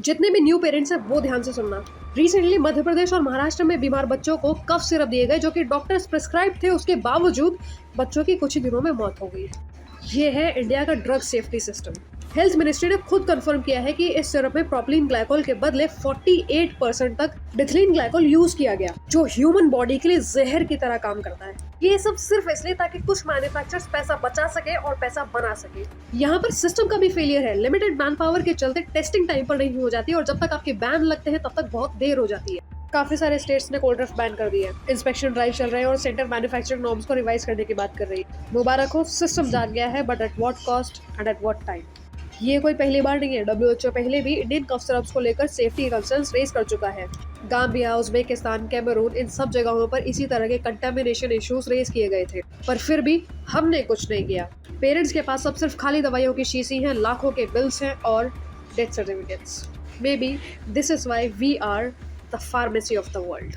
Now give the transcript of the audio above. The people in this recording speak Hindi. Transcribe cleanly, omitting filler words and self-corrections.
जितने भी न्यू पेरेंट्स हैं वो ध्यान से सुनना। रिसेंटली मध्य प्रदेश और महाराष्ट्र में बीमार बच्चों को कफ सिरप दिए गए जो कि डॉक्टर्स प्रिस्क्राइब थे, उसके बावजूद बच्चों की कुछ ही दिनों में मौत हो गई। ये है इंडिया का drug safety system. Health ministry ने खुद कंफर्म किया है कि इस सिरप में प्रोपिलीन ग्लाइकोल के बदले 48% तक डिथिलीन ग्लाइकोल यूज किया गया, जो ह्यूमन बॉडी के लिए जहर की तरह काम करता है। ये सब सिर्फ इसलिए ताकि कुछ मैन्युफैक्चरर्स पैसा बचा सके और पैसा बना सके। यहाँ पर सिस्टम का भी फेलियर है। लिमिटेड मैन पावर के चलते टेस्टिंग टाइम पर नहीं हो जाती और जब तक आपके बैन लगते हैं तब तक बहुत देर हो जाती है। काफी सारे स्टेट्स ने कोल्ड ड्रिफ्ट बैन कर दिया है। इंस्पेक्शन ड्राइव चल रहे हैं और सेंटर मैन्युफैक्चरिंग नॉर्म्स को रिवाइज करने की बात कर रही है। मुबारक हो, सिस्टम जाग गया है, but at what cost and at what time. ये कोई पहली बार नहीं है। WHO पहले भी इंडियन कफ सिरप्स को लेकर सेफ्टी कंसर्न्स रेज कर चुका है। गाम्बिया, उज्बेकिस्तान, कैमरून, इन सब जगहों पर इसी तरह के कंटामिनेशन इश्यूज रेज किए गए थे, पर फिर भी हमने कुछ नहीं किया। पेरेंट्स के पास अब सिर्फ खाली दवाइयों की शीशी हैं, लाखों के बिल्स हैं और death certificates. Maybe this is why we are the pharmacy of the world.